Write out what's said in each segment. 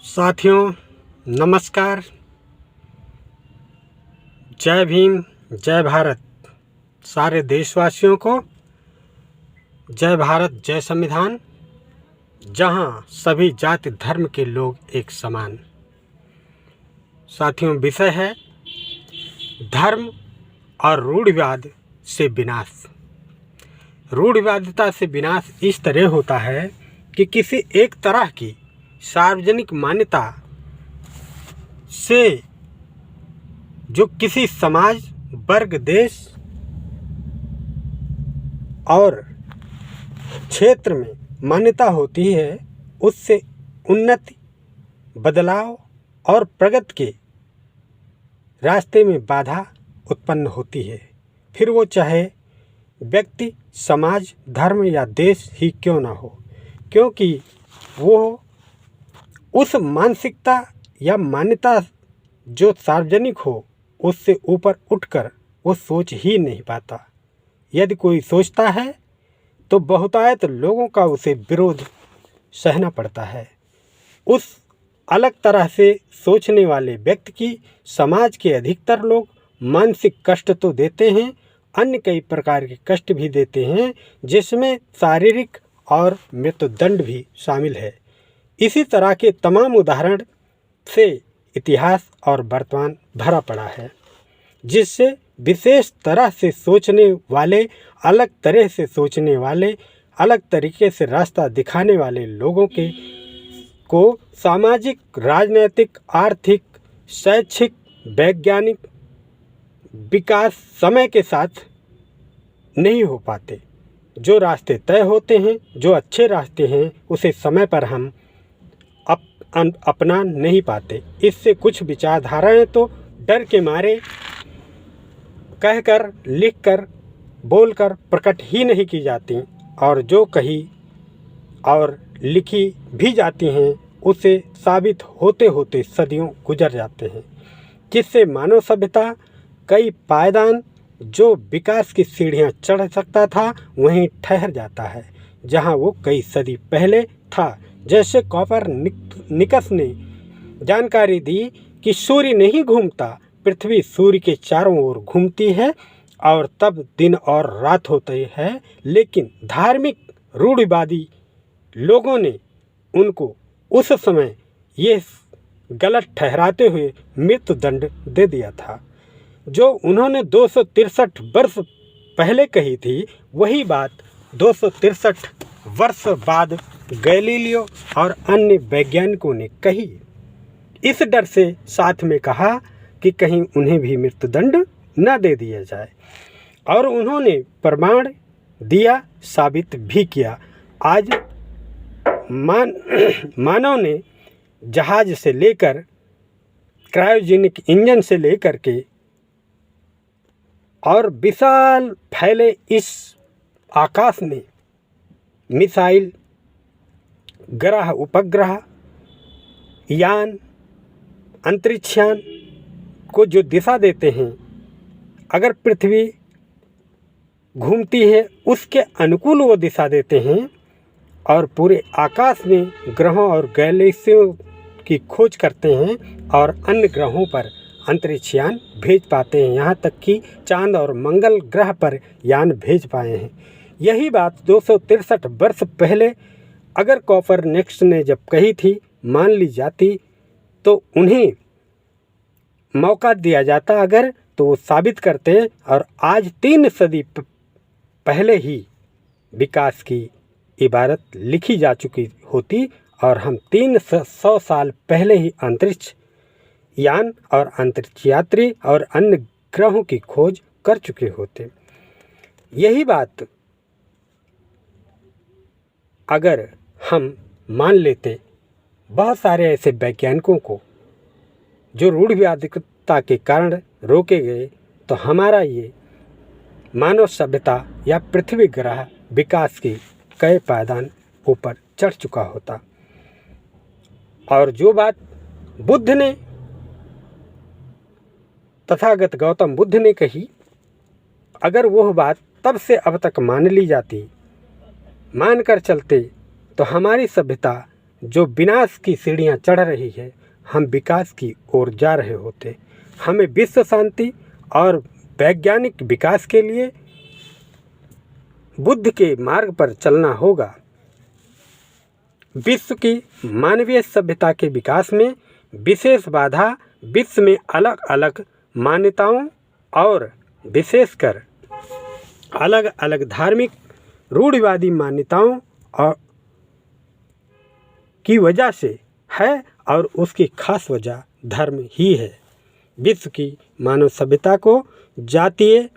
साथियों नमस्कार। जय भीम, जय भारत। सारे देशवासियों को जय भारत, जय संविधान, जहां सभी जाति धर्म के लोग एक समान। साथियों, विषय है धर्म और रूढ़िवाद से विनाश। रूढ़िवादिता से विनाश इस तरह होता है कि किसी एक तरह की सार्वजनिक मान्यता से जो किसी समाज, वर्ग, देश और क्षेत्र में मान्यता होती है, उससे उन्नति, बदलाव और प्रगति के रास्ते में बाधा उत्पन्न होती है। फिर वो चाहे व्यक्ति, समाज, धर्म या देश ही क्यों ना हो, क्योंकि वो उस मानसिकता या मान्यता जो सार्वजनिक हो उससे ऊपर उठकर वो सोच ही नहीं पाता। यदि कोई सोचता है तो बहुतायत लोगों का उसे विरोध सहना पड़ता है। उस अलग तरह से सोचने वाले व्यक्ति की समाज के अधिकतर लोग मानसिक कष्ट तो देते हैं, अन्य कई प्रकार के कष्ट भी देते हैं, जिसमें शारीरिक और मृत्युदंड भी शामिल है। इसी तरह के तमाम उदाहरण से इतिहास और वर्तमान भरा पड़ा है, जिससे विशेष तरह से सोचने वाले, अलग तरह से सोचने वाले, अलग तरीके से रास्ता दिखाने वाले लोगों को सामाजिक, राजनैतिक, आर्थिक, शैक्षिक, वैज्ञानिक विकास समय के साथ नहीं हो पाते। जो रास्ते तय होते हैं, जो अच्छे रास्ते हैं, उसे समय पर हम अपना नहीं पाते। इससे कुछ विचारधाराएं तो डर के मारे कहकर, लिखकर, बोलकर प्रकट ही नहीं की जाती, और जो कही और लिखी भी जाती हैं उसे साबित होते होते सदियों गुजर जाते हैं, जिससे मानव सभ्यता कई पायदान जो विकास की सीढ़ियां चढ़ सकता था वहीं ठहर जाता है जहां वो कई सदी पहले था। जैसे कोपरनिकस ने जानकारी दी कि सूर्य नहीं घूमता, पृथ्वी सूर्य के चारों ओर घूमती है और तब दिन और रात होते हैं, लेकिन धार्मिक रूढ़िवादी लोगों ने उनको उस समय ये गलत ठहराते हुए मृत्युदंड दे दिया था। जो उन्होंने 263 वर्ष पहले कही थी, वही बात 263 वर्ष बाद गैलीलियो और अन्य वैज्ञानिकों ने कही। इस डर से साथ में कहा कि कहीं उन्हें भी मृत्युदंड न दे दिया जाए, और उन्होंने प्रमाण दिया, साबित भी किया। आज मानव ने जहाज से लेकर क्रायोजेनिक इंजन से लेकर के और विशाल फैले इस आकाश में मिसाइल, ग्रह, उपग्रह, यान, अंतरिक्षयान को जो दिशा देते हैं, अगर पृथ्वी घूमती है उसके अनुकूल वो दिशा देते हैं, और पूरे आकाश में ग्रहों और गैलेक्सियों की खोज करते हैं और अन्य ग्रहों पर अंतरिक्षयान भेज पाते हैं। यहाँ तक कि चांद और मंगल ग्रह पर यान भेज पाए हैं। यही बात 263 वर्ष पहले अगर कोपरनिकस ने जब कही थी, मान ली जाती, तो उन्हें मौका दिया जाता अगर, तो वो साबित करते, और आज 3 सदी पहले ही विकास की इबारत लिखी जा चुकी होती और हम 300 साल पहले ही अंतरिक्ष यान और अंतरिक्ष यात्री और अन्य ग्रहों की खोज कर चुके होते। यही बात अगर हम मान लेते बहुत सारे ऐसे वैज्ञानिकों को जो रूढ़िवादिता के कारण रोके गए, तो हमारा ये मानव सभ्यता या पृथ्वी ग्रह विकास की कई पायदान ऊपर चढ़ चुका होता। और जो बात बुद्ध ने, तथागत गौतम बुद्ध ने कही, अगर वह बात तब से अब तक मान ली जाती, मान कर चलते, तो हमारी सभ्यता जो विनाश की सीढ़ियाँ चढ़ रही है, हम विकास की ओर जा रहे होते। हमें विश्व शांति और वैज्ञानिक विकास के लिए बुद्ध के मार्ग पर चलना होगा। विश्व की मानवीय सभ्यता के विकास में विशेष बाधा विश्व में अलग अलग मान्यताओं और विशेषकर अलग अलग धार्मिक रूढ़िवादी मान्यताओं और की वजह से है, और उसकी खास वजह धर्म ही है। विश्व की मानव सभ्यता को जातीय,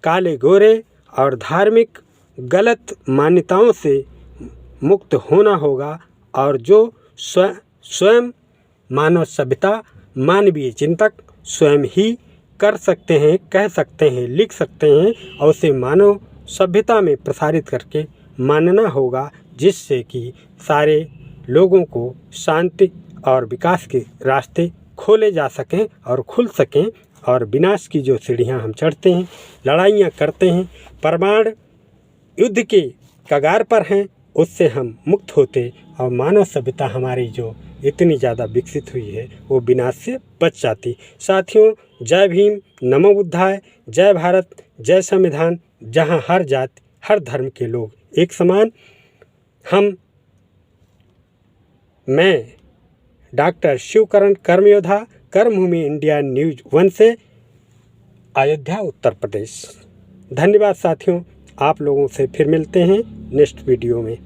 काले गोरे और धार्मिक गलत मान्यताओं से मुक्त होना होगा, और जो स्वयं मानव सभ्यता, मानवीय चिंतक स्वयं ही कर सकते हैं, कह सकते हैं, लिख सकते हैं, और उसे मानव सभ्यता में प्रसारित करके मानना होगा, जिससे कि सारे लोगों को शांति और विकास के रास्ते खोले जा सकें और खुल सकें, और विनाश की जो सीढ़ियां हम चढ़ते हैं, लड़ाइयां करते हैं, परमाणु युद्ध के कगार पर हैं, उससे हम मुक्त होते और मानव सभ्यता हमारी जो इतनी ज़्यादा विकसित हुई है वो विनाश से बच जाती। साथियों, जय भीम, नमो बुद्धाय, जय भारत, जय संविधान, जहां हर जाति हर धर्म के लोग एक समान। मैं डॉक्टर शिवकरण कर्मयोद्धा, कर्मभूमि इंडिया न्यूज़ 1 से, अयोध्या उत्तर प्रदेश। धन्यवाद साथियों, आप लोगों से फिर मिलते हैं नेक्स्ट वीडियो में।